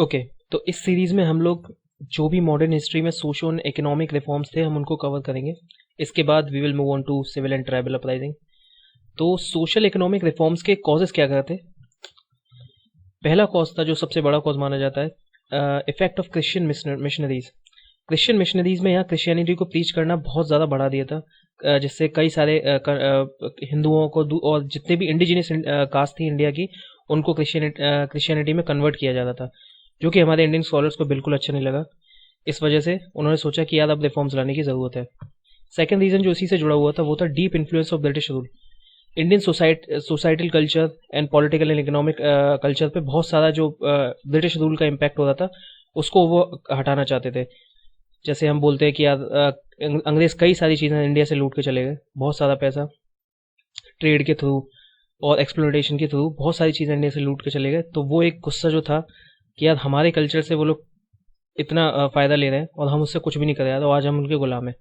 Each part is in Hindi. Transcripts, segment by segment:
ओके। तो इस सीरीज में हम लोग जो भी मॉडर्न हिस्ट्री में सोशो एंड इकोनॉमिक रिफॉर्म्स थे हम उनको कवर करेंगे। इसके बाद we will move on to civil and tribal uprising. तो सोशल इकोनॉमिक रिफॉर्म्स के कॉजेस क्या क्या थे? पहला कॉज था, जो सबसे बड़ा कॉज माना जाता है, effect of Christian missionaries. Christian missionaries में यहाँ क्रिश्चियनिटी को प्रीच करना बहुत ज़्यादा बढ़ा दिया था, जिससे कई सारे हिंदुओं को और जितने भी इंडिजिनियस कास्ट थी इंडिया की, उनको क्रिश्चियनिटी में कन्वर्ट किया जाता था, जो कि हमारे इंडियन स्कॉलर्स को बिल्कुल अच्छा नहीं लगा। इस वजह से उन्होंने सोचा कि यार अब रिफॉर्म्स लाने की ज़रूरत है। सेकंड रीज़न जो इसी से जुड़ा हुआ था वो था deep influence of British rule. Indian societal culture and political and economic culture पे बहुत सारा जो ब्रिटिश रूल का इम्पैक्ट हो रहा था, उसको वो हटाना चाहते थे। जैसे हम बोलते हैं कि यार अंग्रेज कई सारी चीज़ें इंडिया से लूट के चले गए, बहुत सारा पैसा ट्रेड के थ्रू और एक्सप्लोटेशन के थ्रू बहुत सारी चीज़ें इंडिया से लूट के चले गए। तो वो एक गुस्सा जो था कि यार हमारे कल्चर से वो लोग इतना फ़ायदा ले रहे हैं और हम उससे कुछ भी नहीं कर रहे हैं, तो आज हम उनके गुलाम हैं,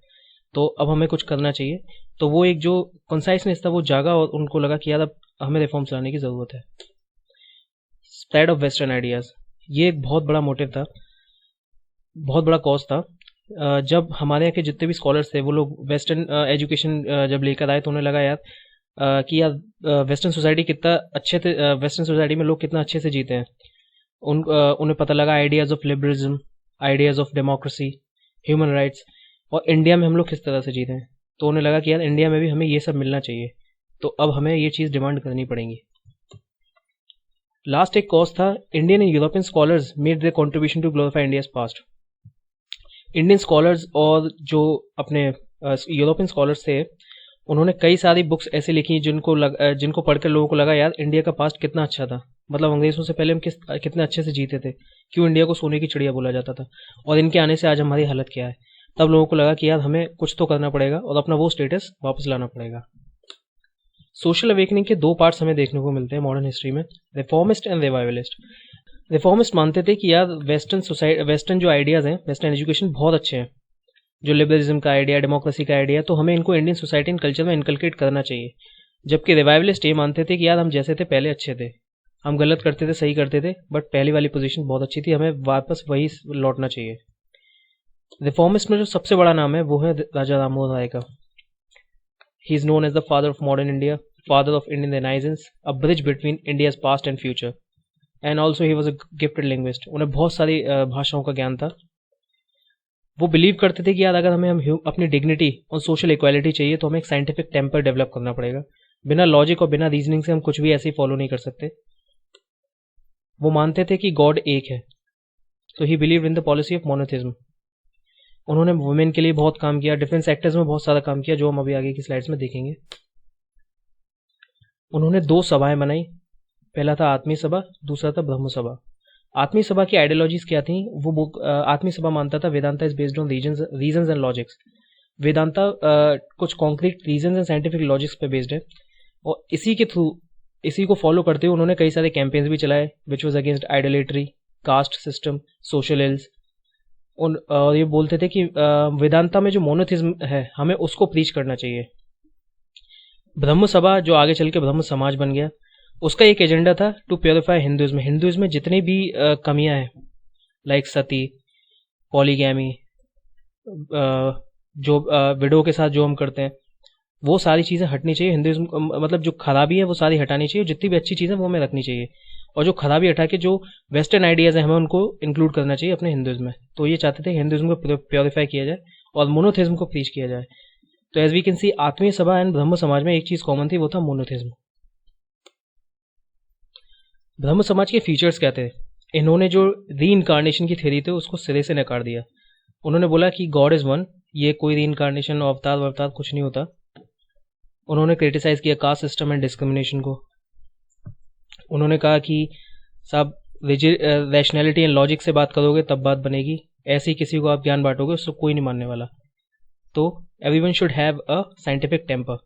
तो अब हमें कुछ करना चाहिए। तो वो एक जो कंसाइसनेस था वो जागा और उनको लगा कि यार अब हमें रिफॉर्म्स लाने की ज़रूरत है। स्प्रेड ऑफ वेस्टर्न आइडियाज़, ये एक बहुत बड़ा मोटिव था, बहुत बड़ा कॉज था। जब हमारे यहाँ के जितने भी स्कॉलर्स थे वो लोग वेस्टर्न एजुकेशन जब लेकर आए, तो उन्हें लगा यार कि यार वेस्टर्न सोसाइटी कितना अच्छे थे, वेस्टर्न सोसाइटी में लोग कितना अच्छे से जीते हैं। उन्हें पता लगा ideas of liberalism, ideas of democracy, human rights, और इंडिया में हम लोग किस तरह से जीते हैं। तो उन्हें लगा कि यार इंडिया में भी हमें ये सब मिलना चाहिए, तो अब हमें ये चीज़ डिमांड करनी पड़ेगी। लास्ट एक कॉज था, Indian and European scholars made their contribution to glorify India's past. Indian scholars और जो अपने यूरोपियन स्कॉलर्स थे, उन्होंने कई सारी बुक्स ऐसे लिखी जिनको पढ़कर लोगों को लगा यार इंडिया का पास्ट कितना अच्छा था, मतलब अंग्रेजों से पहले हम कितने अच्छे से जीते थे, क्यों इंडिया को सोने की चिड़िया बोला जाता था, और इनके आने से आज हमारी हालत क्या है। तब लोगों को लगा कि यार हमें कुछ तो करना पड़ेगा और अपना वो स्टेटस वापस लाना पड़ेगा। सोशल अवेकनिंग के दो पार्ट्स हमें देखने को मिलते हैं मॉडर्न हिस्ट्री में, रिफॉर्मिस्ट एंड रिवाइवलिस्ट। रिफॉर्मिस्ट मानते थे कि यार वेस्टर्न जो आइडियाज़ हैं, वेस्टर्न एजुकेशन बहुत अच्छे हैं, जो लिबरलिज्म का आइडिया, डेमोक्रेसी का आइडिया, तो हमें इनको इंडियन सोसाइटी एंड कल्चर में इनकलकेट करना चाहिए। जबकि रिवाइवलिस्ट ये मानते थे कि यार हम जैसे थे पहले अच्छे थे, हम गलत करते थे सही करते थे, बट पहली वाली पोजीशन बहुत अच्छी थी, हमें वापस वही लौटना चाहिए। रिफॉर्मिस्ट में जो सबसे बड़ा नाम है वो है राजा राममोहन राय का। He is known as the father of modern India, father of Indian renaissance, a bridge between India's past and future, and also he was a gifted linguist. उन्हें बहुत सारी भाषाओं का ज्ञान था। वो बिलीव करते थे कि यार अगर हमें अपनी डिग्निटी और सोशल इक्वालिटी चाहिए तो हमें एक साइंटिफिक टेम्पर डेवलप करना पड़ेगा। बिना लॉजिक और बिना रीजनिंग से हम कुछ भी ऐसे ही फॉलो नहीं कर सकते। वो मानते थे कि गॉड एक है, तो ही believe in the policy of monotheism. उन्होंने वुमेन के लिए बहुत काम किया, डिफेंस सेक्टर्स में बहुत सारा काम किया, जो हम अभी आगे की स्लाइड्स में देखेंगे। उन्होंने दो सभाएं बनाई, पहला था आत्मीय सभा, दूसरा था ब्रह्म सभा। आत्मीय सभा की आइडियोलॉजीज क्या थी? वो बुक आत्मीय सभा मानता था Vedanta is based on reasons and logics. Vedanta कुछ concrete reasons and scientific logics पे बेस्ड है, और इसी के थ्रू, इसी को फॉलो करते हुए उन्होंने कई सारे कैंपेन्स भी चलाए, which was against idolatry, caste system, social ills. और ये बोलते थे कि वेदांता में जो मोनोथिज्म है हमें उसको प्रीच करना चाहिए। ब्रह्म सभा जो आगे चल के ब्रह्म समाज बन गया, उसका एक एजेंडा था टू प्योरीफाई हिंदुइज्म। हिंदुइज्म में जितनी भी कमियां हैं, लाइक सती, पॉलीगैमी, जो विडो के साथ जो हम करते हैं, वो सारी चीज़ें हटनी चाहिए। हिंदुइज्म मतलब जो खराबी है वो सारी हटानी चाहिए, जितनी भी अच्छी चीज़ें वो हमें रखनी चाहिए, और जो खराबी हटा के जो वेस्टर्न आइडियाज़ हैं हमें उनको इंक्लूड करना चाहिए अपने हिंदुइज्म में। तो ये चाहते थे हिंदुइज्म को प्योरीफाई किया जाए और मोनोथिज्म को प्रीच किया जाए। तो एज वी कैन सी, आत्मीय सभा एंड ब्रह्म समाज में एक चीज़ कॉमन थी, वो था मोनोथिज्म। ब्रह्म समाज के फीचर्स क्या थे? इन्होंने जो री इनकारनेशन की थ्योरी थी उसको सिरे से नकार दिया। उन्होंने बोला कि गॉड इज़ वन, ये कोई री इनकारनेशन, अवतार कुछ नहीं होता। उन्होंने क्रिटिसाइज किया कास्ट सिस्टम एंड डिस्क्रिमिनेशन को। उन्होंने कहा कि साहब रैशनैलिटी एंड लॉजिक से बात करोगे तब बात बनेगी, ऐसे ही किसी को आप ज्ञान बांटोगे उसको कोई नहीं मानने वाला। तो everyone should have a scientific temper.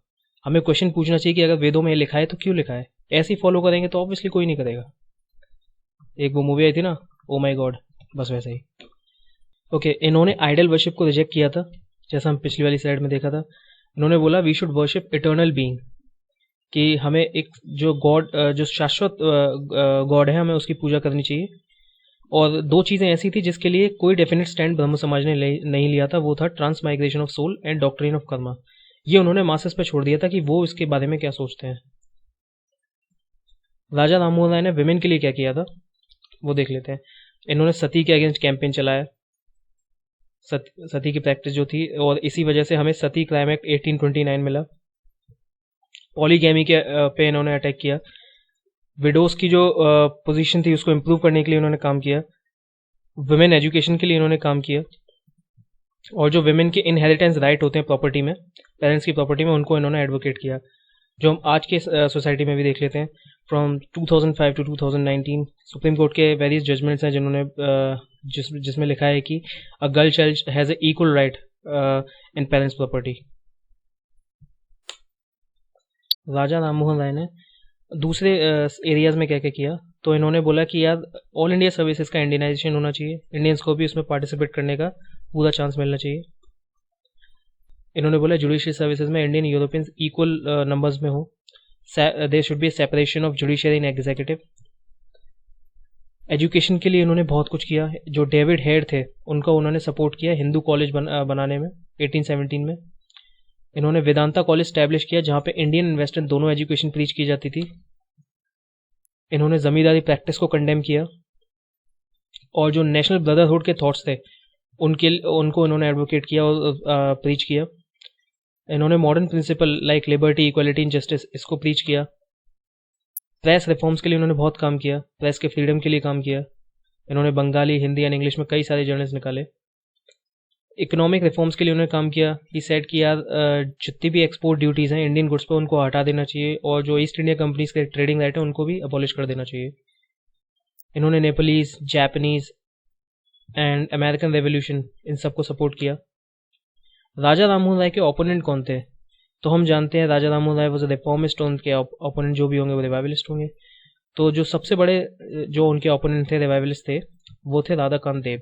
हमें क्वेश्चन पूछना चाहिए कि अगर वेदों में लिखा है तो क्यों लिखा है, ऐसे ही फॉलो करेंगे तो ऑब्वियसली कोई नहीं करेगा। एक वो मूवी आई थी ना, ओ माई गॉड, बस वैसे ही। ओके, इन्होंने आइडल वर्शिप को रिजेक्ट किया था, जैसा हम पिछली वाली स्लाइड में देखा था। इन्होंने बोला we should worship eternal being, कि हमें एक जो गॉड, जो शाश्वत गॉड है, हमें उसकी पूजा करनी चाहिए। और दो चीज़ें ऐसी थी जिसके लिए कोई डेफिनेट स्टैंड ब्रह्म समाज ने नहीं लिया था, वो था transmigration of soul and doctrine of karma. ये उन्होंने मासेस पे छोड़ दिया था कि वो इसके बारे में क्या सोचते हैं। राजा राममोहन राय ने विमेन के लिए क्या किया था वो देख लेते हैं। इन्होंने सती के अगेंस्ट कैंपेन चलाया, सती की प्रैक्टिस जो थी, और इसी वजह से हमें सती क्राइम एक्ट 1829 मिला। पॉलीगैमी के पे इन्होंने अटैक किया। विडोज की जो पोजीशन थी उसको इम्प्रूव करने के लिए इन्होंने काम किया। वुमेन एजुकेशन के लिए इन्होंने काम किया, और जो वुमेन के इनहेरिटेंस राइट होते हैं प्रॉपर्टी में, पेरेंट्स की प्रॉपर्टी में, उनको इन्होंने एडवोकेट किया, जो हम आज के सोसाइटी में भी देख लेते हैं। फ्रॉम 2005 टू 2019 सुप्रीम कोर्ट के वेरियस जजमेंट्स हैं जिन्होंने जिसमें लिखा है कि a girl child has a equal right in parents property. Raja Rammohan Roy ने दूसरे एरियाज में क्या क्या किया, तो इन्होंने बोला कि यार ऑल इंडिया सर्विसेज का इंडियनाइजेशन होना चाहिए, इंडियंस को भी उसमें पार्टिसिपेट करने का पूरा चांस मिलना चाहिए। इन्होंने बोला जुडिशियल सर्विसेज में इंडियन यूरोपियंस इक्वल नंबर्स में हो, there should be separation of judiciary and executive. Education के लिए इन्होंने बहुत कुछ किया। जो डेविड हेड थे उनका उन्होंने सपोर्ट किया हिंदू कॉलेज बनाने में 1817 में। इन्होंने वेदांता कॉलेज स्टैब्लिश किया जहाँ पे इंडियन एंड वेस्टर्न दोनों एजुकेशन प्रीच की जाती थी। इन्होंने जमींदारी प्रैक्टिस को कंडेम किया, और जो नेशनल ब्रदरहुड के थॉट्स थे उनको इन्होंने एडवोकेट किया और प्रीच किया। इन्होंने modern principle like liberty, equality and justice इसको प्रीच किया। प्रेस रिफॉर्म्स के लिए इन्होंने बहुत काम किया, प्रेस के फ्रीडम के लिए काम किया। इन्होंने बंगाली, हिंदी एंड इंग्लिश में कई सारे जर्नल्स निकाले। इकोनॉमिक रिफॉर्म्स के लिए उन्होंने काम किया। ही सेड कि यार जितनी भी एक्सपोर्ट ड्यूटीज़ हैं इंडियन गुड्स पे उनको हटा देना चाहिए, और जो ईस्ट इंडिया कंपनीज के ट्रेडिंग राइट है उनको भी अबॉलिश कर देना चाहिए। इन्होंने Nepalese, Japanese and American revolution in सबको सपोर्ट किया। राजा राममोहन राय के ओपोनेंट कौन थे, तो हम जानते हैं राजा राममोहन राय वॉज अ रिफॉर्मिस्ट, और उनके ओपोनेंट जो भी होंगे वो रिवाइवलिस्ट होंगे। तो जो सबसे बड़े जो उनके ओपोनेंट थे, रिवाइवलिस्ट थे, वो थे राधाकांत देव।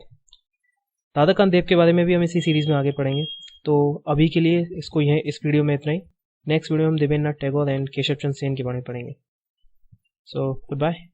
राधाकांत देव के बारे में भी हम इसी सीरीज में आगे पढ़ेंगे। तो अभी के लिए इस वीडियो में इतना ही। नेक्स्ट वीडियो में हम देवेंद्रनाथ टैगोर एंड केशव चंद्र सेन के बारे में पढ़ेंगे। So good bye.